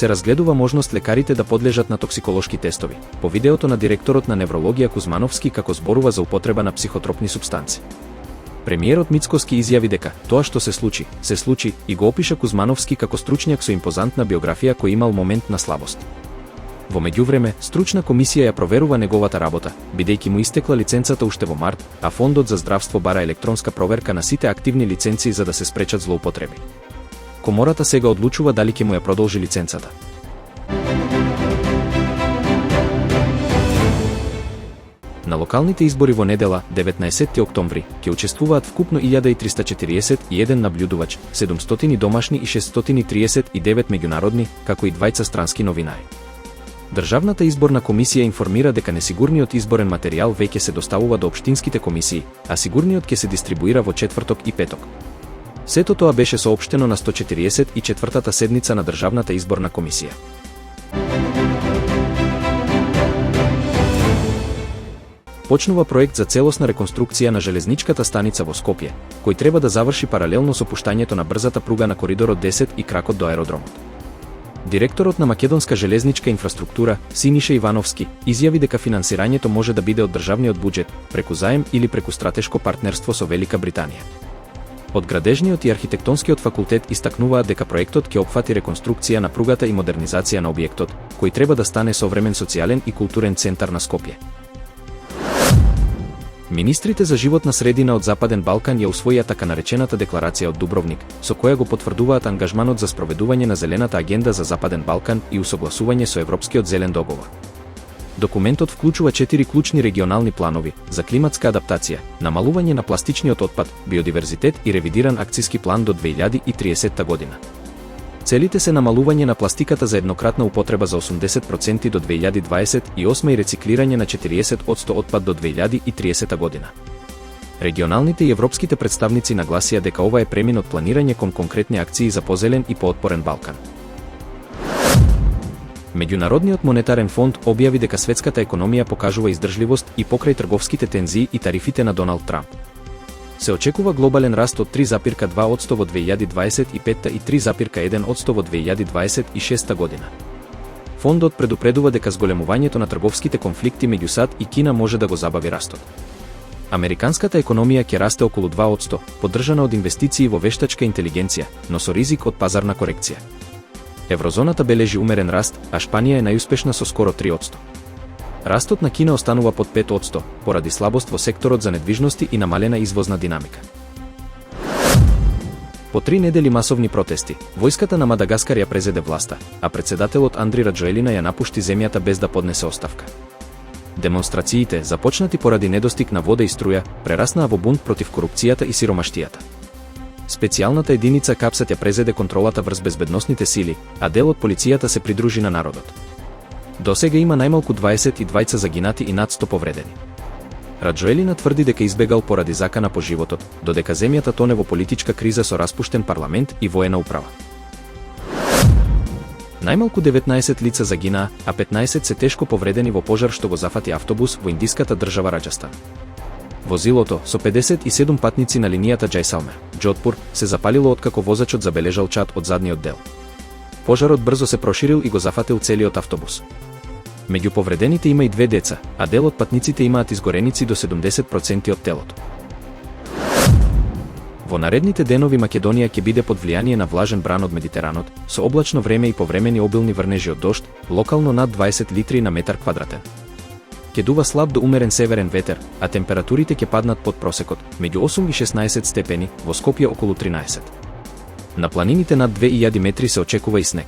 се разгледува можност лекарите да подлежат на токсиколошки тестови. По видеото на директорот на неврологија Кузмановски како зборува за употреба на психотропни супстанци. Премиерот Мицкоски изјави дека тоа што се случи и го опиша Кузмановски како стручњак со импозантна биографија кој имал момент на слабост. Во меѓувреме, стручна комисија ја проверува неговата работа, бидејќи му истекла лиценцата уште во март, а Фондот за здравство бара електронска проверка на сите активни лиценци за да се спречат злоупотреби. Комората сега одлучува дали ќе му ја продолжи лиценцата. На локалните избори во недела, 19 октомври, ќе учествуваат вкупно 1341 наблюдувач, 700 домашни и 639 меѓународни, како и 2 странски новинари. Државната изборна комисија информира дека несигурниот изборен материјал веќе се доставува до општинските комисии, а сигурниот ќе се дистрибуира во четврток и петок. Сето тоа беше соопштено на 144-та седница на Државната изборна комисија. Почнува проект за целосна реконструкција на железничката станица во Скопје, кој треба да заврши паралелно со пуштањето на брзата пруга на коридорот 10 и кракот до аеродромот. Директорот на Македонска железничка инфраструктура, Синиша Ивановски, изјави дека финансирањето може да биде од државниот буџет, преку заем или преку стратешко партнерство со Велика Британија. Од Градежниот и архитектонскиот факултет истакнуваат дека проектот ќе опфати реконструкција на пругата и модернизација на објектот, кој треба да стане современ социјален и културен центар на Скопје. Министрите за животна средина од Западен Балкан ја усвоија така наречената декларација од Дубровник, со која го потврдуваат ангажманот за спроведување на Зелената агенда за Западен Балкан и усогласување со Европскиот зелен договор. Документот вклучува 4 клучни регионални планови за климатска адаптација, намалување на пластичниот отпад, биодиверзитет и ревидиран акциски план до 2030 година. Целите се намалување на пластиката за еднократна употреба за 80% до 2028 и рециклирање на 40% отпад до 2030 година. Регионалните и европските представници нагласија дека ова е премин од планирање кон конкретни акции за позелен и поотпорен Балкан. Меѓународниот монетарен фонд објави дека светската економија покажува издржливост и покрај трговските тензии и тарифите на Доналд Трамп. Се очекува глобален раст од 3,2% во 2025 и 3,1% во 2026 година. Фондот предупредува дека зголемувањето на трговските конфликти меѓу САД и Кина може да го забави растот. Американската економија ќе расте околу 2%, поддржана од инвестиции во вештачка интелигенција, но со ризик од пазарна корекција. Еврозоната бележи умерен раст, а Шпанија е најуспешна со скоро 3%. Растот на Кина останува под 5%, поради слабост во секторот за недвижности и намалена извозна динамика. По 3 недели масовни протести, војската на Мадагаскар ја презеде власта, а председателот Андри Раджоелина ја напушти земјата без да поднесе оставка. Демонстрациите, започнати поради недостиг на вода и струја, прераснаа во бунт против корупцијата и сиромаштијата. Специјалната единица Капсат ја презеде контролата врз безбедносните сили, а дел од полицијата се придружи на народот. До сега има најмалку 22 загинати и над 100 повредени. Раджоелина тврди дека избегал поради закана по животот, додека земјата тоне во политичка криза со распуштен парламент и воена управа. Најмалку 19 лица загинаа, а 15 се тешко повредени во пожар што го зафати автобус во индиската држава Раџастан. Возилото, со 57 патници на линијата Џајсалмер-Џодпур, се запалило откако возачот забележал чад од задниот дел. Пожарот брзо се проширил и го зафатил целиот автобус. Меѓу повредените има и 2 деца, а дел од патниците имаат изгореници до 70% од телото. Во наредните денови Македонија ќе биде под влијание на влажен бран од Медитеранот, со облачно време и повремени обилни врнежи од дожд, локално над 20 литри на метар квадратен. Ќе дува слаб до умерен северен ветер, а температурите ќе паднат под просекот, меѓу 8 и 16 степени, во Скопје околу 13. На планините над 2000 метри се очекува и снег.